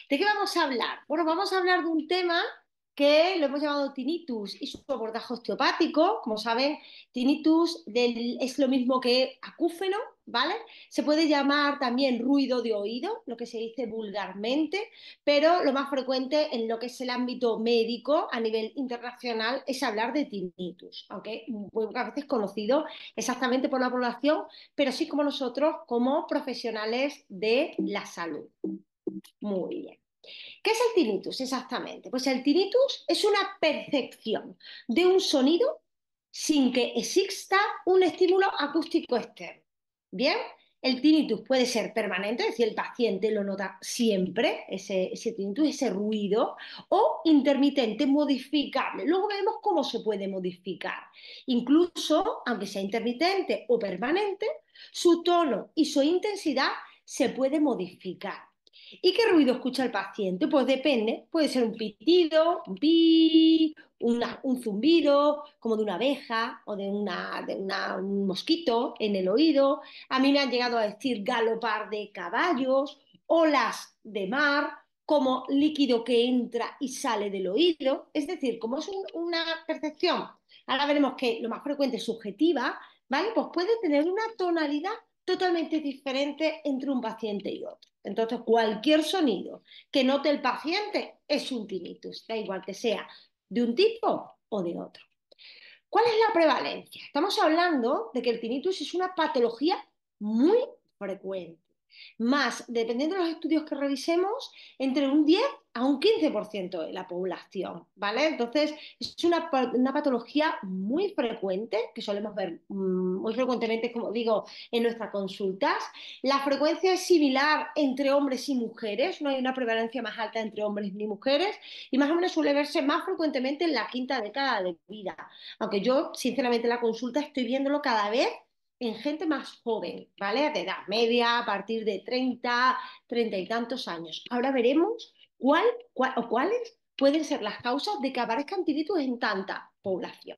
¿De qué vamos a hablar? Bueno, vamos a hablar de un tema que lo hemos llamado tinnitus y su abordaje osteopático. Como saben, es lo mismo que acúfeno, ¿vale? Se puede llamar también ruido de oído, lo que se dice vulgarmente, pero lo más frecuente en lo que es el ámbito médico a nivel internacional es hablar de tinnitus, aunque muy pocas veces conocido exactamente por la población, pero sí como nosotros, como profesionales de la salud. Muy bien. ¿Qué es el tinnitus exactamente? Pues el tinnitus es una percepción de un sonido sin que exista un estímulo acústico externo. Bien, el tinnitus puede ser permanente, es decir, el paciente lo nota siempre, ese tinnitus, ese ruido, o intermitente, modificable. Luego vemos cómo se puede modificar. Incluso, aunque sea intermitente o permanente, su tono y su intensidad se puede modificar. ¿Y qué ruido escucha el paciente? Pues depende, puede ser un pitido, un pi, un zumbido, como de una abeja o un mosquito en el oído. A mí me han llegado a decir galopar de caballos, olas de mar, como líquido que entra y sale del oído. Es decir, como es una percepción, ahora veremos que lo más frecuente es subjetiva, ¿vale? Pues puede tener una tonalidad totalmente diferente entre un paciente y otro. Entonces, cualquier sonido que note el paciente es un tinnitus, da igual que sea de un tipo o de otro. ¿Cuál es la prevalencia? Estamos hablando de que el tinnitus es una patología muy frecuente. Más, dependiendo de los estudios que revisemos, entre un 10 a un 15% de la población, ¿vale? Entonces, es una patología muy frecuente, que solemos ver muy frecuentemente, como digo, en nuestras consultas. La frecuencia es similar entre hombres y mujeres, no hay una prevalencia más alta entre hombres ni mujeres, y más o menos suele verse más frecuentemente en la quinta década de vida. Aunque yo, sinceramente, la consulta estoy viéndolo cada vez en gente más joven, ¿vale? De edad media, a partir de 30, 30 y tantos años. Ahora veremos cuáles pueden ser las causas de que aparezcan tinnitus en tanta población.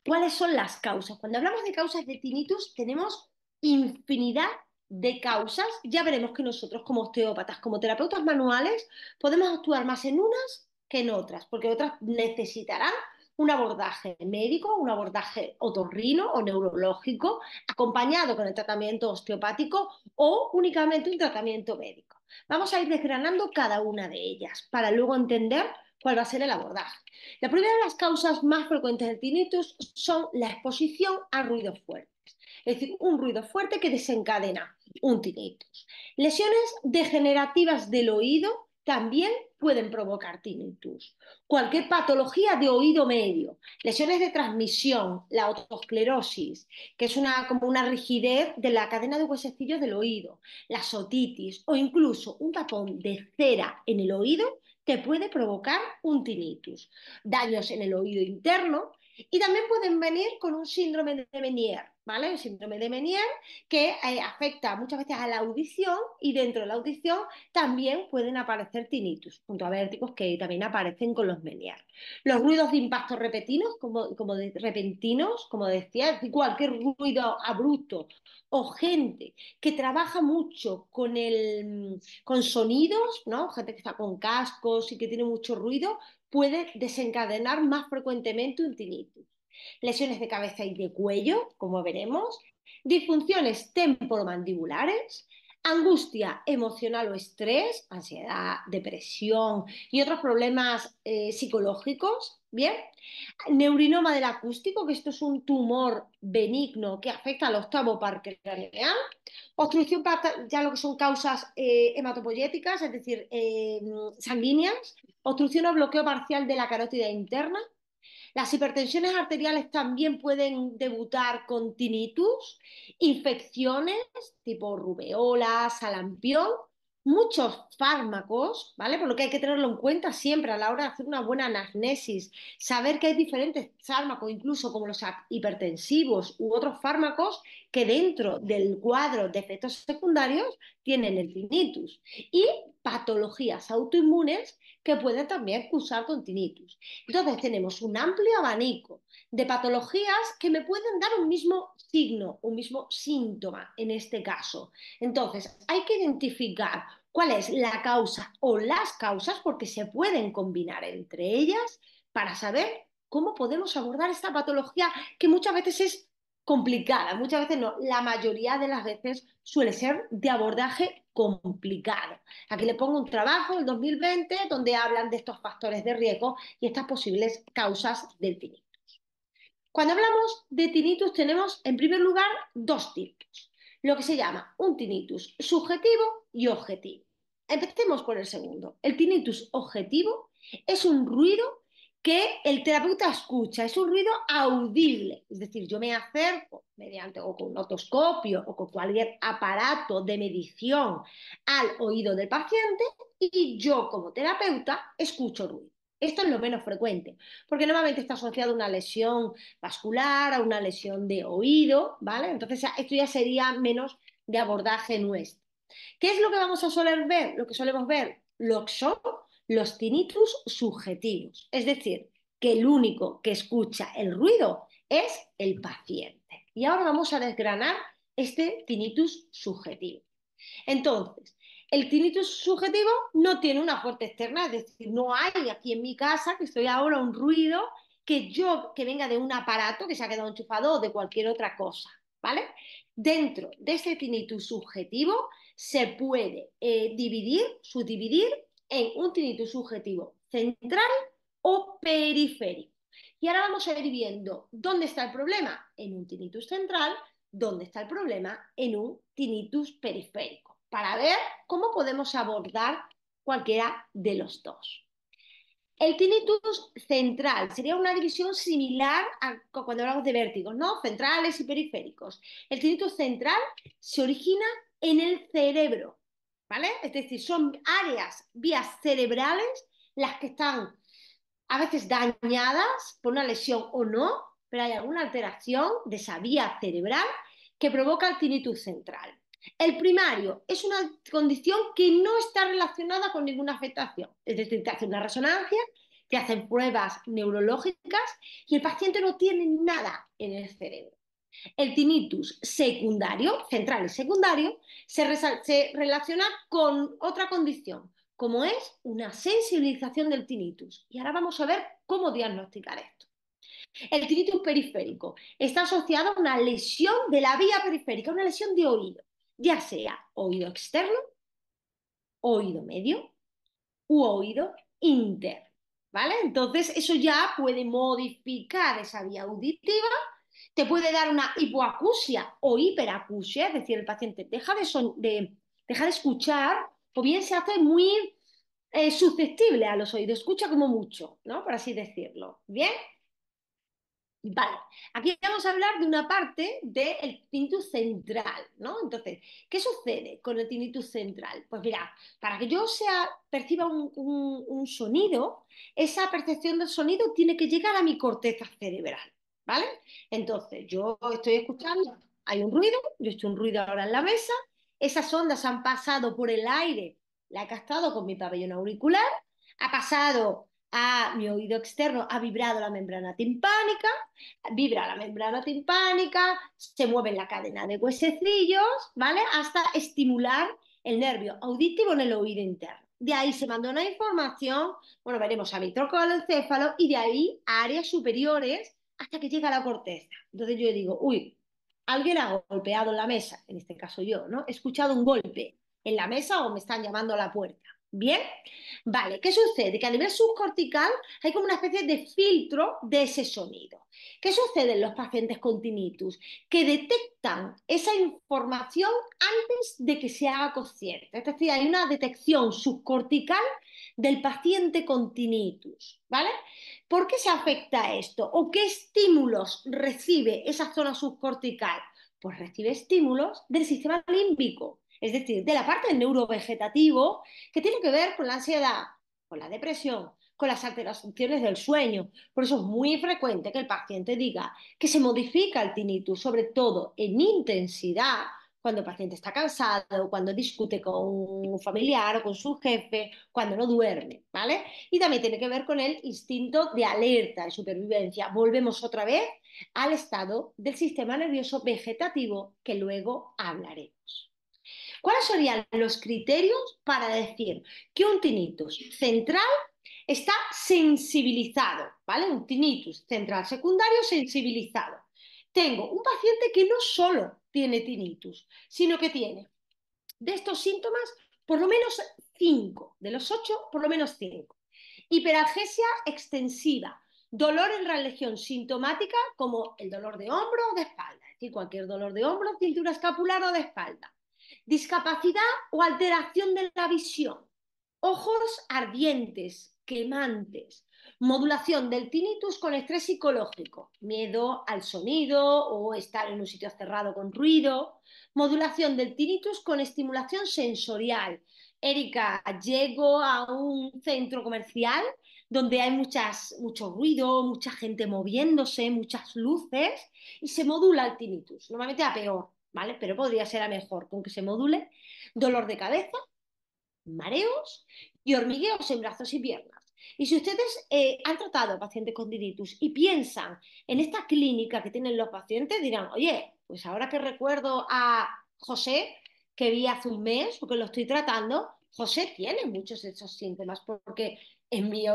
¿Cuáles son las causas? Cuando hablamos de causas de tinnitus, tenemos infinidad de causas. Ya veremos que nosotros, como osteópatas, como terapeutas manuales, podemos actuar más en unas que en otras, porque otras necesitarán un abordaje médico, un abordaje otorrino o neurológico, acompañado con el tratamiento osteopático o únicamente un tratamiento médico. Vamos a ir desgranando cada una de ellas para luego entender cuál va a ser el abordaje. La primera de las causas más frecuentes del tinnitus son la exposición a ruidos fuertes, es decir, un ruido fuerte que desencadena un tinnitus. Lesiones degenerativas del oído también pueden provocar tinnitus. Cualquier patología de oído medio, lesiones de transmisión, la otosclerosis, que es como una rigidez de la cadena de huesecillos del oído, la otitis o incluso un tapón de cera en el oído te puede provocar un tinnitus, daños en el oído interno y también pueden venir con un síndrome de Menier, ¿vale? El síndrome de Menier que afecta muchas veces a la audición y dentro de la audición también pueden aparecer tinnitus, junto a vértigos que también aparecen con los Menier. Los ruidos de impacto repentinos, repentinos, como decía, es decir, cualquier ruido abrupto o gente que trabaja mucho con sonidos, ¿no? Gente que está con cascos y que tiene mucho ruido, puede desencadenar más frecuentemente un tinnitus. Lesiones de cabeza y de cuello, como veremos, disfunciones temporomandibulares, angustia emocional o estrés, ansiedad, depresión y otros problemas psicológicos, ¿bien? Neurinoma del acústico, que esto es un tumor benigno que afecta al octavo parque craneal. Obstrucción, ya lo que son causas hematopoyéticas, es decir, sanguíneas. Obstrucción o bloqueo parcial de la carótida interna. Las hipertensiones arteriales también pueden debutar con tinnitus, infecciones tipo rubeola, salampión, muchos fármacos, ¿vale? Por lo que hay que tenerlo en cuenta siempre a la hora de hacer una buena anamnesis, saber que hay diferentes fármacos, incluso como los hipertensivos u otros fármacos, que dentro del cuadro de efectos secundarios tienen el tinnitus y patologías autoinmunes que pueden también cursar con tinnitus. Entonces tenemos un amplio abanico de patologías que me pueden dar un mismo signo, un mismo síntoma en este caso. Entonces hay que identificar cuál es la causa o las causas, porque se pueden combinar entre ellas para saber cómo podemos abordar esta patología que muchas veces es complicada, muchas veces no, la mayoría de las veces suele ser de abordaje complicado. Aquí le pongo un trabajo, el 2020, donde hablan de estos factores de riesgo y estas posibles causas del tinnitus. Cuando hablamos de tinnitus tenemos en primer lugar dos tipos, lo que se llama un tinnitus subjetivo y objetivo. Empecemos por el segundo. El tinnitus objetivo es un ruido que el terapeuta escucha, es un ruido audible, es decir, yo me acerco mediante o con un otoscopio o con cualquier aparato de medición al oído del paciente y yo como terapeuta escucho ruido. Esto es lo menos frecuente, porque normalmente está asociado a una lesión vascular, a una lesión de oído, ¿vale? Entonces esto ya sería menos de abordaje nuestro. ¿Qué es lo que vamos a soler ver? Lo que solemos ver lo que son los tinnitus subjetivos, es decir, que el único que escucha el ruido es el paciente. Y ahora vamos a desgranar este tinnitus subjetivo. Entonces, el tinnitus subjetivo no tiene una fuente externa, es decir, no hay aquí en mi casa, que estoy ahora, un ruido que venga de un aparato que se ha quedado enchufado o de cualquier otra cosa, ¿vale? Dentro de ese tinnitus subjetivo se puede subdividir en un tinnitus subjetivo central o periférico. Y ahora vamos a ir viendo dónde está el problema en un tinnitus central, dónde está el problema en un tinnitus periférico, para ver cómo podemos abordar cualquiera de los dos. El tinnitus central sería una división similar a cuando hablamos de vértigos, ¿no? Centrales y periféricos. El tinnitus central se origina en el cerebro, ¿vale? Es decir, son áreas, vías cerebrales, las que están a veces dañadas por una lesión o no, pero hay alguna alteración de esa vía cerebral que provoca el tinnitus central. El primario es una condición que no está relacionada con ninguna afectación, es decir, te hacen una resonancia, te hacen pruebas neurológicas y el paciente no tiene nada en el cerebro. El tinnitus secundario, central y secundario, se relaciona con otra condición, como es una sensibilización del tinnitus. Y ahora vamos a ver cómo diagnosticar esto. El tinnitus periférico está asociado a una lesión de la vía periférica, una lesión de oído, ya sea oído externo, oído medio u oído interno. ¿Vale? Entonces eso ya puede modificar esa vía auditiva, te puede dar una hipoacusia o hiperacusia, es decir, el paciente deja de escuchar o bien se hace muy susceptible a los oídos, escucha como mucho, ¿no? Por así decirlo. ¿Bien? Vale, aquí vamos a hablar de una parte del tinnitus central, ¿no? Entonces, ¿qué sucede con el tinnitus central? Pues mira, para que yo perciba un sonido, esa percepción del sonido tiene que llegar a mi corteza cerebral, ¿vale? Entonces, yo estoy escuchando, hay un ruido, yo he hecho un ruido ahora en la mesa, esas ondas han pasado por el aire, la he captado con mi pabellón auricular, ha pasado a mi oído externo, ha vibrado la membrana timpánica, vibra la membrana timpánica, se mueve la cadena de huesecillos, ¿vale? Hasta estimular el nervio auditivo en el oído interno. De ahí se manda una información, bueno, veremos a mi tronco del encéfalo y de ahí a áreas superiores hasta que llega a la corteza. Entonces yo digo, uy, alguien ha golpeado la mesa, en este caso yo, ¿no? He escuchado un golpe en la mesa o me están llamando a la puerta. ¿Bien? Vale, ¿qué sucede? Que a nivel subcortical hay como una especie de filtro de ese sonido. ¿Qué sucede en los pacientes con tinnitus? Que detectan esa información antes de que se haga consciente. Es decir, hay una detección subcortical del paciente con tinnitus, ¿vale? ¿Por qué se afecta esto? ¿O qué estímulos recibe esa zona subcortical? Pues recibe estímulos del sistema límbico, es decir, de la parte del neurovegetativo que tiene que ver con la ansiedad, con la depresión, con las alteraciones del sueño. Por eso es muy frecuente que el paciente diga que se modifica el tinnitus, sobre todo en intensidad, cuando el paciente está cansado, cuando discute con un familiar o con su jefe, cuando no duerme, ¿vale? Y también tiene que ver con el instinto de alerta, de supervivencia. Volvemos otra vez al estado del sistema nervioso vegetativo que luego hablaremos. ¿Cuáles serían los criterios para decir que un tinnitus central está sensibilizado, ¿vale? Un tinnitus central secundario sensibilizado. Tengo un paciente que no solo tiene tinnitus, sino que tiene de estos síntomas por lo menos 5, de los 8, por lo menos 5. Hiperalgesia extensiva, dolor en la región sintomática como el dolor de hombro o de espalda, es decir, cualquier dolor de hombro, cintura escapular o de espalda. Discapacidad o alteración de la visión, ojos ardientes, quemantes, modulación del tinnitus con estrés psicológico, miedo al sonido o estar en un sitio cerrado con ruido, modulación del tinnitus con estimulación sensorial. Erika, llego a un centro comercial donde hay mucho ruido, mucha gente moviéndose, muchas luces y se modula el tinnitus. Normalmente a peor, ¿vale? Pero podría ser a mejor con que se module. Dolor de cabeza, mareos y hormigueos en brazos y piernas. Y si ustedes han tratado a pacientes con tinnitus y piensan en esta clínica que tienen los pacientes, dirán, oye, pues ahora que recuerdo a José, que vi hace un mes, porque lo estoy tratando, José tiene muchos de esos síntomas, porque en mi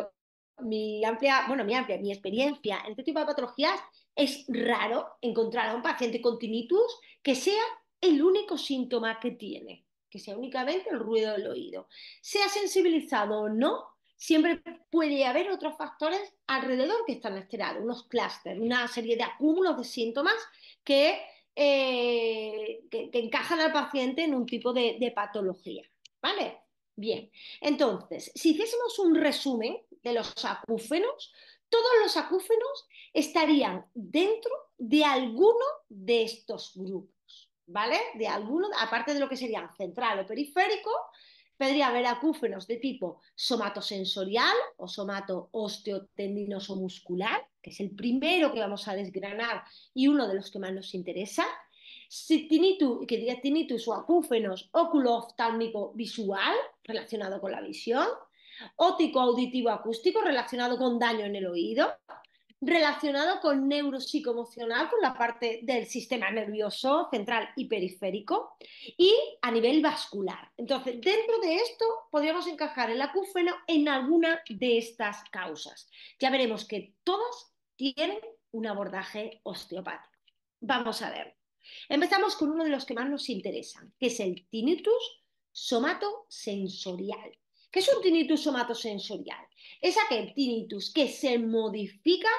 experiencia en este tipo de patologías es raro encontrar a un paciente con tinnitus que sea el único síntoma que tiene, que sea únicamente el ruido del oído. Sea sensibilizado o no, siempre puede haber otros factores alrededor que están alterados, unos clústeres, una serie de acúmulos de síntomas que encajan al paciente en un tipo de patología. ¿Vale? Bien, entonces, si hiciésemos un resumen de los acúfenos, todos los acúfenos estarían dentro de alguno de estos grupos, ¿vale? De alguno, aparte de lo que serían central o periférico, podría haber acúfenos de tipo somatosensorial o somato osteotendinoso muscular, que es el primero que vamos a desgranar y uno de los que más nos interesa. Tinnitus o acúfenos oculo-oftálmico visual, relacionado con la visión, óptico auditivo acústico, relacionado con daño en el oído, relacionado con neuropsicoemocional, con la parte del sistema nervioso central y periférico, y a nivel vascular. Entonces, dentro de esto podríamos encajar el acúfeno en alguna de estas causas. Ya veremos que todas tienen un abordaje osteopático. Vamos a ver. Empezamos con uno de los que más nos interesan, que es el tinnitus somatosensorial. ¿Qué es un tinnitus somatosensorial? Es aquel tinnitus que se modifica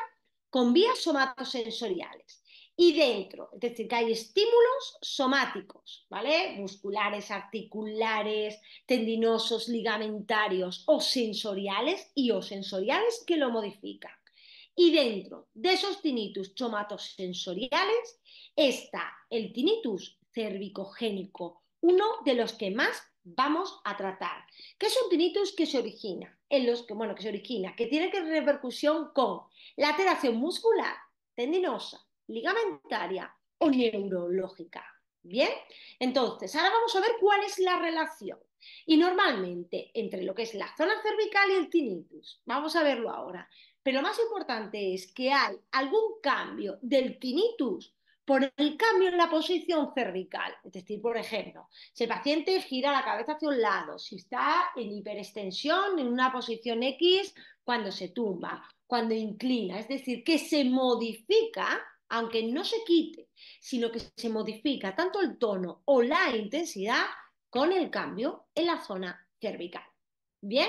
con vías somatosensoriales. Y dentro, es decir, que hay estímulos somáticos, ¿vale? Musculares, articulares, tendinosos, ligamentarios o sensoriales y o sensoriales que lo modifican. Y dentro de esos tinnitus somatosensoriales está el tinnitus cervicogénico, uno de los que más vamos a tratar. ¿Qué es un tinnitus que se origina? Que tiene que repercusión con la alteración muscular, tendinosa, ligamentaria o neurológica. Bien, entonces ahora vamos a ver cuál es la relación. Y normalmente entre lo que es la zona cervical y el tinnitus, vamos a verlo ahora. Pero lo más importante es que hay algún cambio del tinnitus por el cambio en la posición cervical. Es decir, por ejemplo, si el paciente gira la cabeza hacia un lado, si está en hiperextensión en una posición X cuando se tumba, cuando inclina, es decir, que se modifica, aunque no se quite, sino que se modifica tanto el tono o la intensidad con el cambio en la zona cervical. Bien,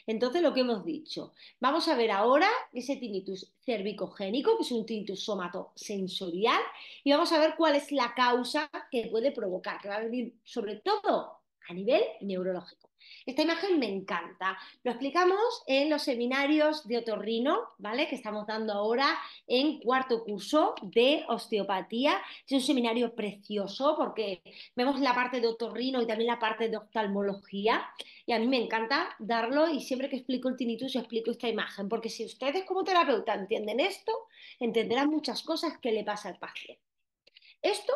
entonces lo que hemos dicho. Vamos a ver ahora ese tinnitus cervicogénico, que es un tinnitus somatosensorial, y vamos a ver cuál es la causa que puede provocar, que va a venir sobre todo a nivel neurológico. Esta imagen me encanta. Lo explicamos en los seminarios de otorrino, ¿vale? Que estamos dando ahora en cuarto curso de osteopatía. Es un seminario precioso porque vemos la parte de otorrino y también la parte de oftalmología. Y a mí me encanta darlo y siempre que explico el tinnitus explico esta imagen, porque si ustedes como terapeuta entienden esto, entenderán muchas cosas que le pasa al paciente. Esto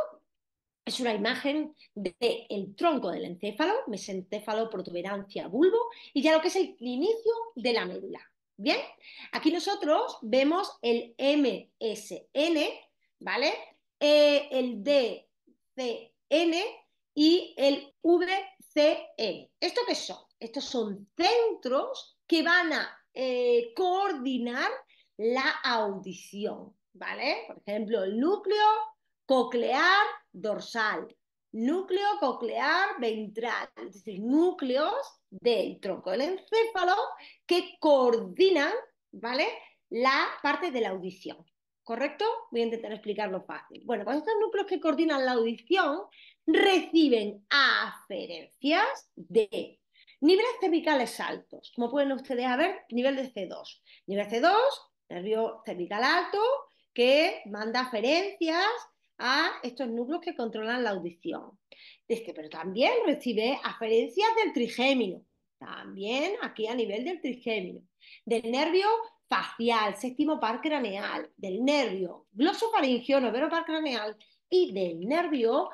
es una imagen del tronco del encéfalo, mesencéfalo, protuberancia, bulbo, y ya lo que es el inicio de la médula. Bien, aquí nosotros vemos el MSN, ¿vale? El DCN y el VCN. ¿Esto qué son? Estos son centros que van a coordinar la audición, ¿vale? Por ejemplo, el núcleo coclear dorsal, núcleo coclear ventral, es decir, núcleos del tronco del encéfalo que coordinan, ¿vale? La parte de la audición. ¿Correcto? Voy a intentar explicarlo fácil. Bueno, pues estos núcleos que coordinan la audición reciben aferencias de niveles cervicales altos. Como pueden ustedes ver, nivel de C2. Nivel C2, nervio cervical alto, que manda aferencias a estos núcleos que controlan la audición. Pero también recibe aferencias del trigémino. También aquí a nivel del trigémino. Del nervio facial, séptimo par craneal, del nervio glosofaringeo, noveno par craneal y del nervio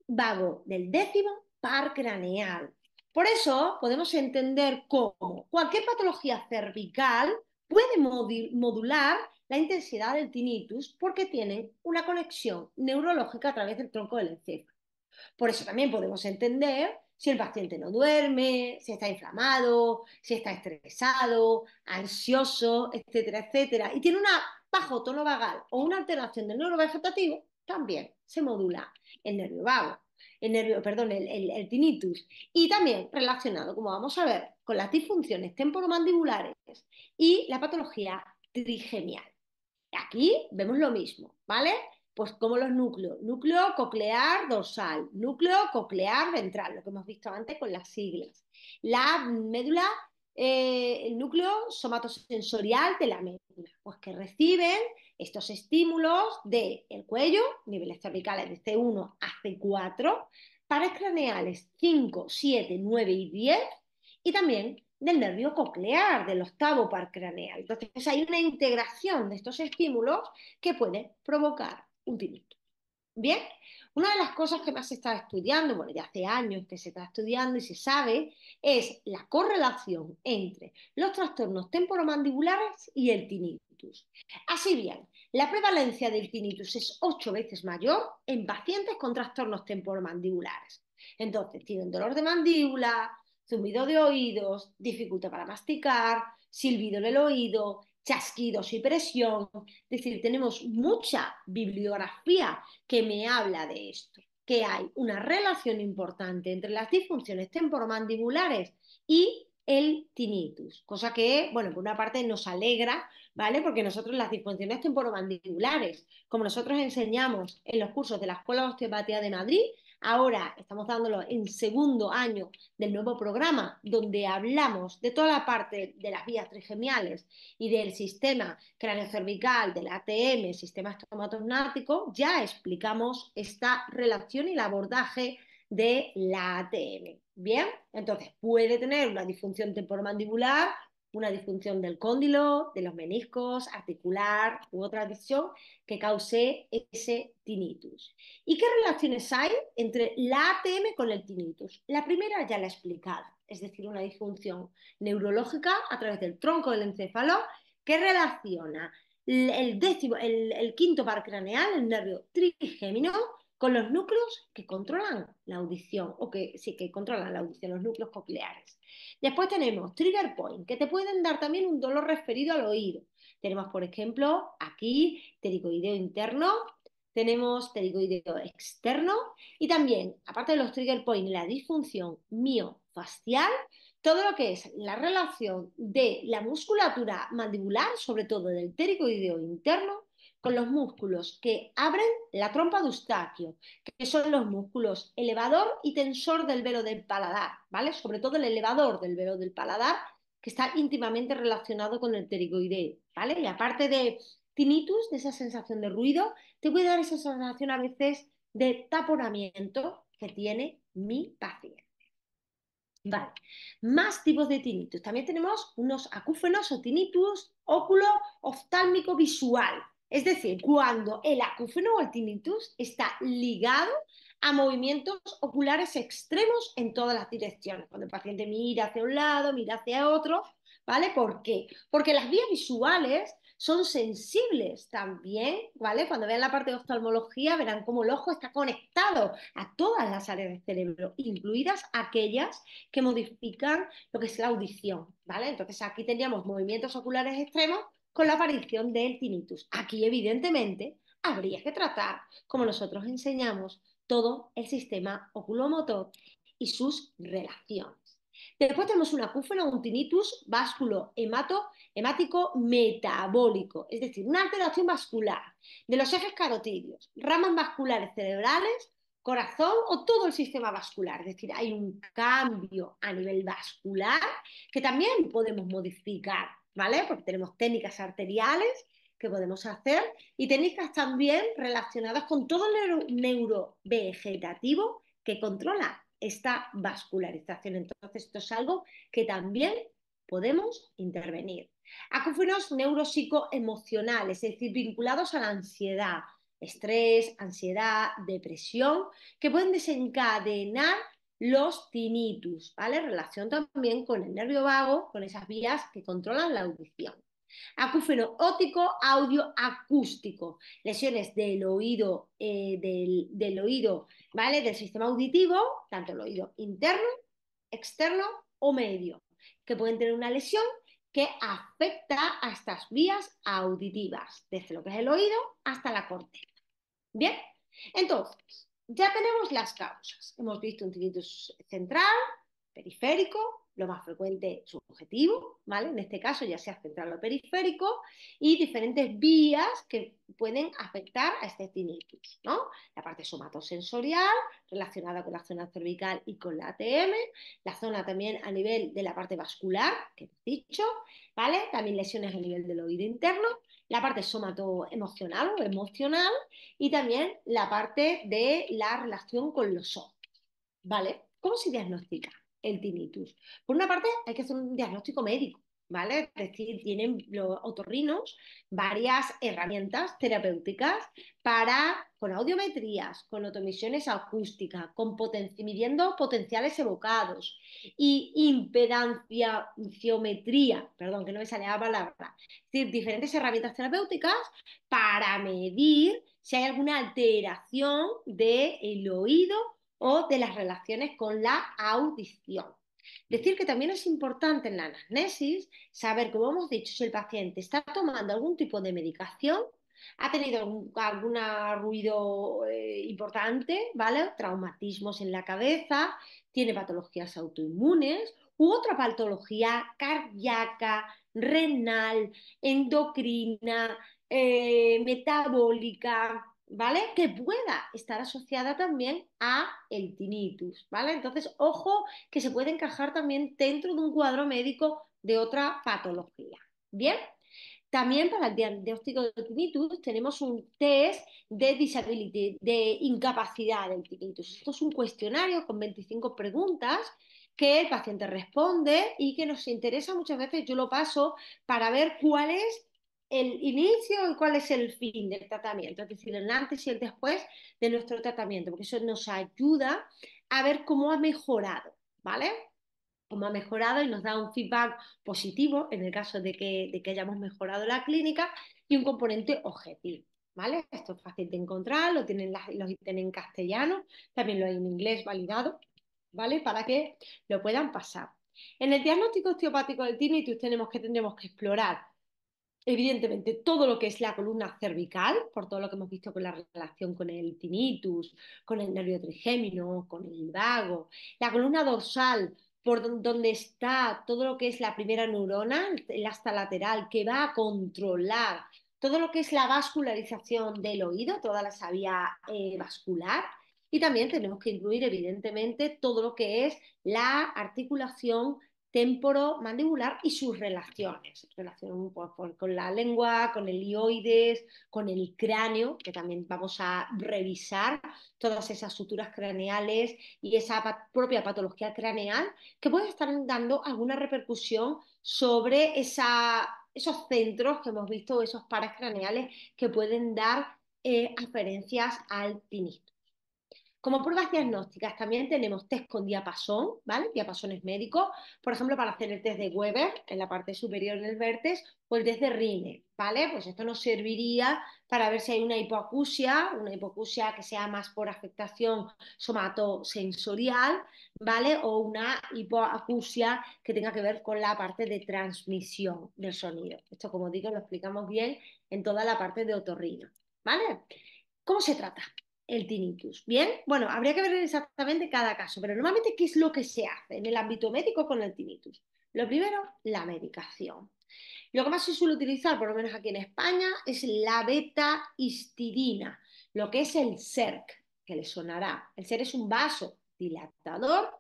vago, del décimo par craneal. Por eso podemos entender cómo cualquier patología cervical puede modular la intensidad del tinnitus porque tienen una conexión neurológica a través del tronco del encéfalo. Por eso también podemos entender si el paciente no duerme, si está inflamado, si está estresado, ansioso, etcétera, etcétera, y tiene un bajo tono vagal o una alteración del neurovegetativo, también se modula el nervio vago, el tinnitus, y también relacionado, como vamos a ver, con las disfunciones temporomandibulares y la patología trigemial. Aquí vemos lo mismo, ¿vale? Pues como los núcleos, núcleo coclear dorsal, núcleo coclear ventral, lo que hemos visto antes con las siglas. La médula, el núcleo somatosensorial de la médula, pues que reciben estos estímulos del cuello, niveles cervicales de C1 a C4, pares craneales 5, 7, 9 y 10, y también del nervio coclear, del octavo par craneal. Entonces hay una integración de estos estímulos que puede provocar un tinnitus. Bien, una de las cosas que más se está estudiando, bueno, ya hace años que se está estudiando y se sabe, es la correlación entre los trastornos temporomandibulares y el tinnitus. Así bien, la prevalencia del tinnitus es 8 veces mayor en pacientes con trastornos temporomandibulares. Entonces, tienen dolor de mandíbula, zumbido de oídos, dificultad para masticar, silbido en el oído, chasquidos y presión. Es decir, tenemos mucha bibliografía que me habla de esto, que hay una relación importante entre las disfunciones temporomandibulares y el tinnitus, cosa que, bueno, por una parte nos alegra, ¿vale? Porque nosotros las disfunciones temporomandibulares, como nosotros enseñamos en los cursos de la Escuela de Osteopatía de Madrid, ahora estamos dándolo en segundo año del nuevo programa, donde hablamos de toda la parte de las vías trigemiales y del sistema craneocervical, del ATM, sistema estomatognático, ya explicamos esta relación y el abordaje de la ATM. Bien, entonces puede tener una disfunción temporomandibular, una disfunción del cóndilo, de los meniscos, articular u otra disfunción que cause ese tinnitus. ¿Y qué relaciones hay entre la ATM con el tinnitus? La primera ya la he explicado, es decir, una disfunción neurológica a través del tronco del encéfalo que relaciona el quinto par craneal, el nervio trigémino, con los núcleos que controlan la audición, o que sí, que controlan la audición, los núcleos cocleares. Después tenemos trigger point, que te pueden dar también un dolor referido al oído. Tenemos, por ejemplo, aquí pterigoideo interno, tenemos pterigoideo externo y también, aparte de los trigger point y la disfunción miofascial, todo lo que es la relación de la musculatura mandibular, sobre todo del pterigoideo interno, con los músculos que abren la trompa de Eustaquio, que son los músculos elevador y tensor del velo del paladar, ¿vale? Sobre todo el elevador del velo del paladar, que está íntimamente relacionado con el pterigoideo, ¿vale? Y aparte de tinnitus, de esa sensación de ruido, te puede dar esa sensación a veces de taponamiento que tiene mi paciente. Vale, más tipos de tinnitus. También tenemos unos acúfenos o tinnitus óculo-oftálmico visual. Es decir, cuando el acúfeno o el tinnitus está ligado a movimientos oculares extremos en todas las direcciones. Cuando el paciente mira hacia un lado, mira hacia otro, ¿vale? ¿Por qué? Porque las vías visuales son sensibles también, ¿vale? Cuando vean la parte de oftalmología verán cómo el ojo está conectado a todas las áreas del cerebro, incluidas aquellas que modifican lo que es la audición, ¿vale? Entonces aquí tendríamos movimientos oculares extremos con la aparición del tinnitus. Aquí, evidentemente, habría que tratar, como nosotros enseñamos, todo el sistema oculomotor y sus relaciones. Después tenemos un acúfeno, un tinnitus hemático metabólico, es decir, una alteración vascular de los ejes carotídeos, ramas vasculares cerebrales, corazón o todo el sistema vascular. Es decir, hay un cambio a nivel vascular que también podemos modificar, ¿vale? Porque tenemos técnicas arteriales que podemos hacer y técnicas también relacionadas con todo el neurovegetativo que controla esta vascularización. Entonces, esto es algo que también podemos intervenir. Acúfenos neuropsicoemocionales, es decir, vinculados a la ansiedad, estrés, ansiedad, depresión, que pueden desencadenar los tinnitus, ¿vale? Relación también con el nervio vago, con esas vías que controlan la audición. Acúfeno óptico, audio acústico, lesiones del oído, del oído, ¿vale? Del sistema auditivo, tanto el oído interno, externo o medio, que pueden tener una lesión que afecta a estas vías auditivas, desde lo que es el oído hasta la corteza. Bien, entonces, ya tenemos las causas. Hemos visto un tinnitus central, periférico, lo más frecuente subjetivo, ¿vale? En este caso ya sea central o periférico, y diferentes vías que pueden afectar a este tinnitus, ¿no? La parte somatosensorial, relacionada con la zona cervical y con la ATM, la zona también a nivel de la parte vascular, que hemos dicho, ¿vale? También lesiones a nivel del oído interno, la parte somatoemocional o emocional, y también la parte de la relación con los ojos, ¿vale? ¿Cómo se diagnostica el tinnitus? Por una parte, hay que hacer un diagnóstico médico, ¿vale? Es decir, tienen los otorrinos varias herramientas terapéuticas para, con audiometrías, con otomisiones acústicas, con midiendo potenciales evocados y impedanciometría, perdón, que no me sale la palabra, es decir, diferentes herramientas terapéuticas para medir si hay alguna alteración del oído o de las relaciones con la audición. Decir que también es importante en la anamnesis saber, como hemos dicho, si el paciente está tomando algún tipo de medicación, ha tenido algún ruido importante, ¿vale? Traumatismos en la cabeza, tiene patologías autoinmunes u otra patología cardíaca, renal, endocrina, metabólica, ¿vale? Que pueda estar asociada también a el tinnitus, ¿vale? Entonces, ojo que se puede encajar también dentro de un cuadro médico de otra patología. Bien, también para el diagnóstico de tinnitus tenemos un test de disability, de incapacidad del tinnitus. Esto es un cuestionario con 25 preguntas que el paciente responde y que nos interesa muchas veces, yo lo paso para ver cuál es el inicio y cuál es el fin del tratamiento, es decir, el antes y el después de nuestro tratamiento, porque eso nos ayuda a ver cómo ha mejorado, ¿vale? Cómo ha mejorado y nos da un feedback positivo en el caso de que hayamos mejorado la clínica y un componente objetivo, ¿vale? Esto es fácil de encontrar, lo tienen, lo tienen en castellano, también lo hay en inglés validado, ¿vale? Para que lo puedan pasar. En el diagnóstico osteopático del tinnitus tendremos que explorar evidentemente todo lo que es la columna cervical, por todo lo que hemos visto con la relación con el tinnitus, con el nervio trigémino, con el vago, la columna dorsal, por donde está todo lo que es la primera neurona, el asta lateral, que va a controlar todo lo que es la vascularización del oído, toda la vía vascular. Y también tenemos que incluir, evidentemente, todo lo que es la articulación temporomandibular y sus relaciones, relación con la lengua, con el hioides, con el cráneo, que también vamos a revisar todas esas suturas craneales y esa propia patología craneal que puede estar dando alguna repercusión sobre esos centros que hemos visto, esos pares craneales que pueden dar aferencias al tinnitus. Como pruebas diagnósticas también tenemos test con diapasón, ¿vale? Diapasones médicos, por ejemplo, para hacer el test de Weber en la parte superior del vértex o el test de Rine, ¿vale? Pues esto nos serviría para ver si hay una hipoacusia que sea más por afectación somatosensorial, ¿vale? O una hipoacusia que tenga que ver con la parte de transmisión del sonido. Esto, como digo, lo explicamos bien en toda la parte de otorrino, ¿vale? ¿Cómo se trata el tinnitus? Bien, bueno, habría que ver exactamente cada caso, pero normalmente, ¿qué es lo que se hace en el ámbito médico con el tinnitus? Lo primero, la medicación. Lo que más se suele utilizar, por lo menos aquí en España, es la beta-histidina, lo que es el SERC, que le sonará. El SERC es un vasodilatador.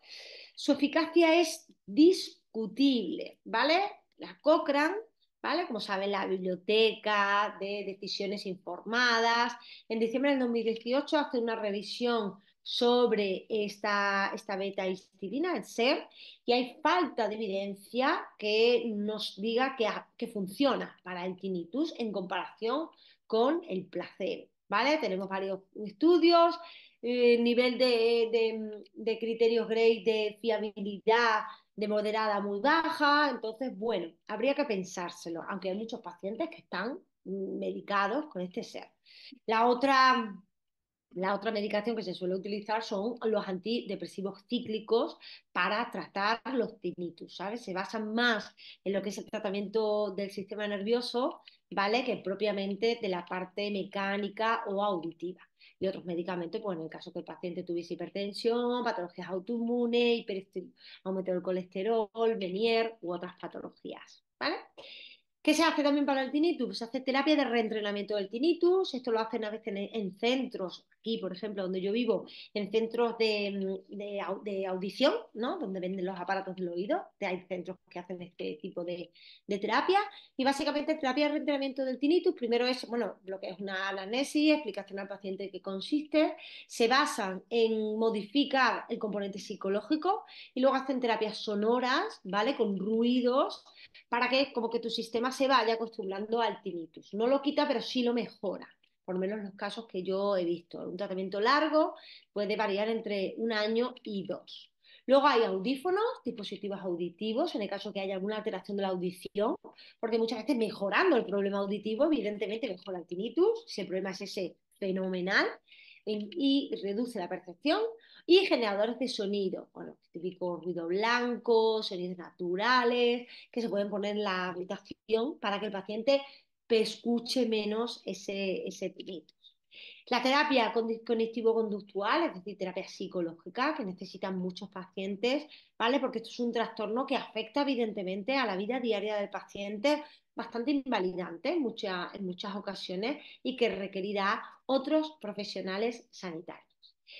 Su eficacia es discutible, ¿vale? La Cochrane, ¿vale? Como saben, la biblioteca de decisiones informadas. En diciembre del 2018 hace una revisión sobre esta beta-histidina, el SER, y hay falta de evidencia que nos diga que funciona para el tinnitus en comparación con el placebo, ¿vale? Tenemos varios estudios, nivel de criterios Gray de fiabilidad de moderada a muy baja, entonces, bueno, habría que pensárselo, aunque hay muchos pacientes que están medicados con este SER. La otra la otra medicación que se suele utilizar son los antidepresivos cíclicos para tratar los tinnitus, ¿sabes? Se basan más en lo que es el tratamiento del sistema nervioso, ¿vale? Que propiamente de la parte mecánica o auditiva. Y otros medicamentos, pues en el caso que el paciente tuviese hipertensión, patologías autoinmunes, aumento del colesterol, Meniere u otras patologías, ¿vale? ¿Qué se hace también para el tinnitus? Se hace terapia de reentrenamiento del tinnitus. Esto lo hacen a veces en centros, aquí por ejemplo, donde yo vivo, en centros de audición, ¿no? Donde venden los aparatos del oído. Hay centros que hacen este tipo de terapia. Y básicamente terapia de reentrenamiento del tinnitus, primero es, bueno, lo que es una anamnesis, explicación al paciente de qué consiste. Se basan en modificar el componente psicológico y luego hacen terapias sonoras, ¿vale? Con ruidos para que como que tu sistema se vaya acostumbrando al tinnitus. No lo quita, pero sí lo mejora, por lo menos en los casos que yo he visto. Un tratamiento largo puede variar entre un año y dos. Luego hay audífonos, dispositivos auditivos, en el caso que haya alguna alteración de la audición, porque muchas veces mejorando el problema auditivo, evidentemente mejora el tinnitus, si el problema es ese, fenomenal, y reduce la percepción. Y generadores de sonido, bueno, típico ruido blanco, sonidos naturales, que se pueden poner en la habitación para que el paciente escuche menos ese tinnitus. La terapia cognitivo-conductual, es decir, terapia psicológica, que necesitan muchos pacientes, ¿vale? Porque esto es un trastorno que afecta evidentemente a la vida diaria del paciente, bastante invalidante en muchas ocasiones y que requerirá otros profesionales sanitarios.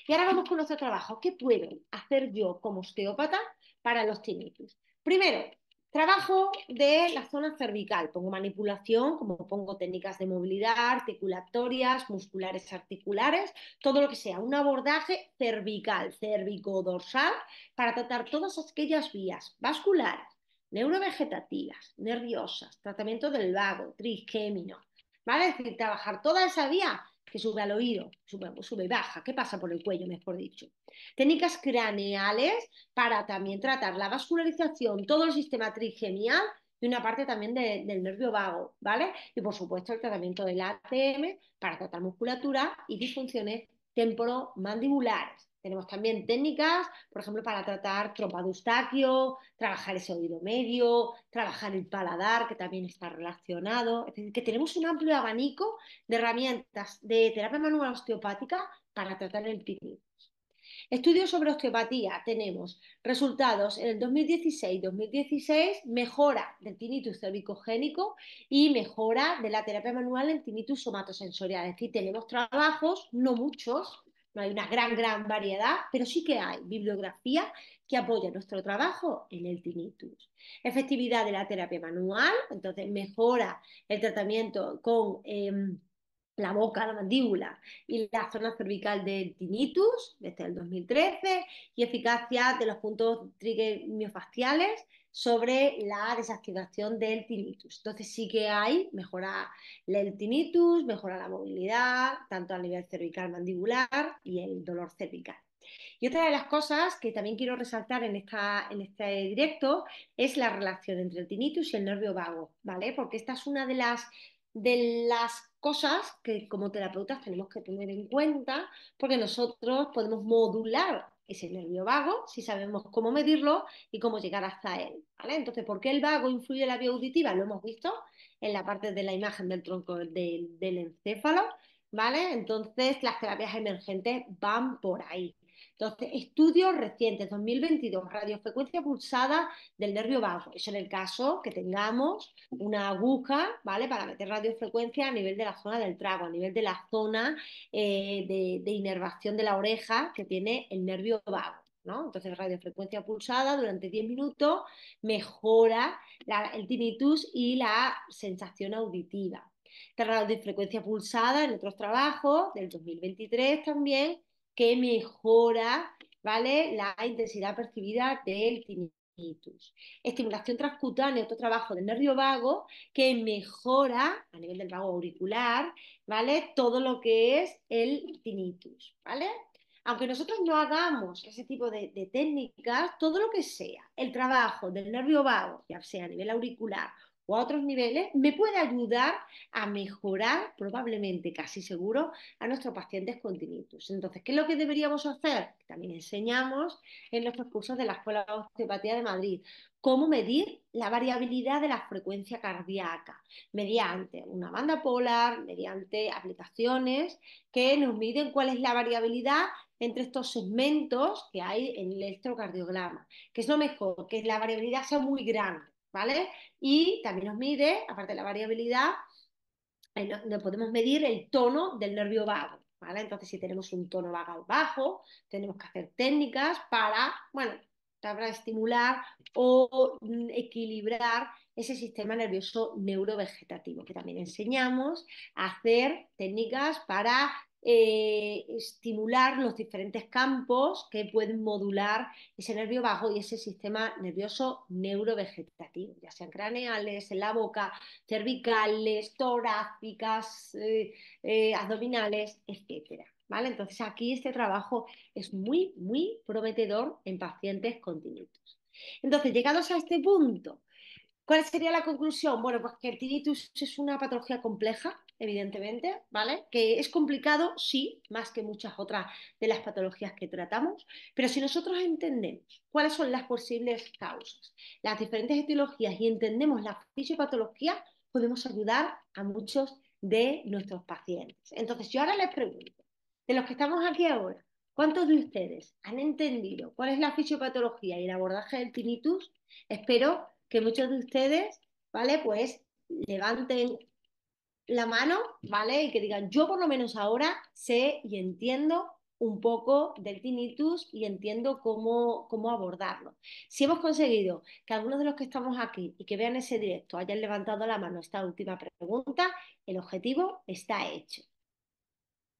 Y ahora vamos con nuestro trabajo. ¿Qué puedo hacer yo como osteópata para los tinnitus? Primero, trabajo de la zona cervical, pongo manipulación, como pongo técnicas de movilidad, articulatorias, musculares articulares, todo lo que sea, un abordaje cervical, cérvico-dorsal, para tratar todas aquellas vías vasculares, neurovegetativas, nerviosas, tratamiento del vago, trigémino, ¿vale? Es decir, trabajar toda esa vía que sube al oído, sube y baja, que pasa por el cuello, mejor dicho. Técnicas craneales para también tratar la vascularización, todo el sistema trigemial y una parte también del nervio vago, ¿vale? Y por supuesto el tratamiento del ATM para tratar musculatura y disfunciones temporomandibulares. Tenemos también técnicas, por ejemplo, para tratar trompa de Eustaquio, trabajar ese oído medio, trabajar el paladar, que también está relacionado. Es decir, que tenemos un amplio abanico de herramientas de terapia manual osteopática para tratar el tinnitus. Estudios sobre osteopatía, tenemos resultados en el 2016-2016, mejora del tinnitus cervicogénico y mejora de la terapia manual en tinnitus somatosensorial. Es decir, tenemos trabajos, no muchos, no hay una gran variedad, pero sí que hay bibliografía que apoya nuestro trabajo en el tinnitus. Efectividad de la terapia manual, entonces mejora el tratamiento con la boca, la mandíbula y la zona cervical del tinnitus desde el 2013 y eficacia de los puntos trigger miofaciales sobre la desactivación del tinnitus. Entonces sí que hay, mejora el tinnitus, mejora la movilidad, tanto a nivel cervical mandibular y el dolor cervical. Y otra de las cosas que también quiero resaltar en este directo es la relación entre el tinnitus y el nervio vago, ¿vale? Porque esta es una de las cosas que como terapeutas tenemos que tener en cuenta porque nosotros podemos modular ese nervio vago si sabemos cómo medirlo y cómo llegar hasta él, ¿vale? Entonces, ¿por qué el vago influye en la vía auditiva? Lo hemos visto en la parte de la imagen del tronco del encéfalo, ¿vale? Entonces, las terapias emergentes van por ahí. Entonces, estudios recientes, 2022, radiofrecuencia pulsada del nervio vago. Eso en el caso que tengamos una aguja, ¿vale? Para meter radiofrecuencia a nivel de la zona del trago, a nivel de la zona de inervación de la oreja que tiene el nervio vago, ¿no? Entonces, radiofrecuencia pulsada durante 10 minutos mejora el tinnitus y la sensación auditiva. La radiofrecuencia pulsada en otros trabajos del 2023 también que mejora, ¿vale? La intensidad percibida del tinnitus. Estimulación transcutánea, otro trabajo del nervio vago que mejora a nivel del vago auricular, ¿vale? Todo lo que es el tinnitus, ¿vale? Aunque nosotros no hagamos ese tipo de técnicas, todo lo que sea el trabajo del nervio vago, ya sea a nivel auricular o a otros niveles, me puede ayudar a mejorar, probablemente casi seguro, a nuestros pacientes con tinnitus. Entonces, ¿qué es lo que deberíamos hacer? También enseñamos en nuestros cursos de la Escuela de Osteopatía de Madrid cómo medir la variabilidad de la frecuencia cardíaca mediante una banda polar, mediante aplicaciones que nos miden cuál es la variabilidad entre estos segmentos que hay en el electrocardiograma, que es lo mejor, que la variabilidad sea muy grande, ¿vale? Y también nos mide, aparte de la variabilidad, no podemos medir el tono del nervio vago, ¿vale? Entonces, si tenemos un tono vagal bajo, tenemos que hacer técnicas para, bueno, para estimular o equilibrar ese sistema nervioso neurovegetativo, que también enseñamos a hacer técnicas para estimular los diferentes campos que pueden modular ese nervio vago y ese sistema nervioso neurovegetativo, ya sean craneales, en la boca, cervicales, torácicas, abdominales, etcétera. ¿Vale? Entonces aquí este trabajo es muy, muy prometedor en pacientes con tinnitus. Entonces, llegados a este punto, ¿cuál sería la conclusión? Bueno, pues que el tinnitus es una patología compleja, evidentemente, ¿vale? Que es complicado, sí, más que muchas otras de las patologías que tratamos, pero si nosotros entendemos cuáles son las posibles causas, las diferentes etiologías y entendemos la fisiopatología, podemos ayudar a muchos de nuestros pacientes. Entonces, yo ahora les pregunto, de los que estamos aquí ahora, ¿cuántos de ustedes han entendido cuál es la fisiopatología y el abordaje del tinnitus? Espero que muchos de ustedes, ¿vale? Pues levanten la mano, ¿vale? Y que digan, yo por lo menos ahora sé y entiendo un poco del tinnitus y entiendo cómo abordarlo. Si hemos conseguido que algunos de los que estamos aquí y que vean ese directo hayan levantado la mano esta última pregunta, el objetivo está hecho.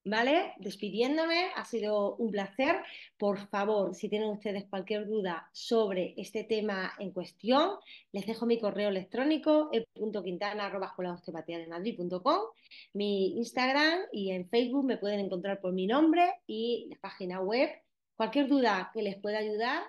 ¿Vale? Despidiéndome, ha sido un placer. Por favor, si tienen ustedes cualquier duda sobre este tema en cuestión, les dejo mi correo electrónico e.quintana@escueladeosteopatiademadrid.com, mi Instagram y en Facebook me pueden encontrar por mi nombre y la página web. Cualquier duda que les pueda ayudar,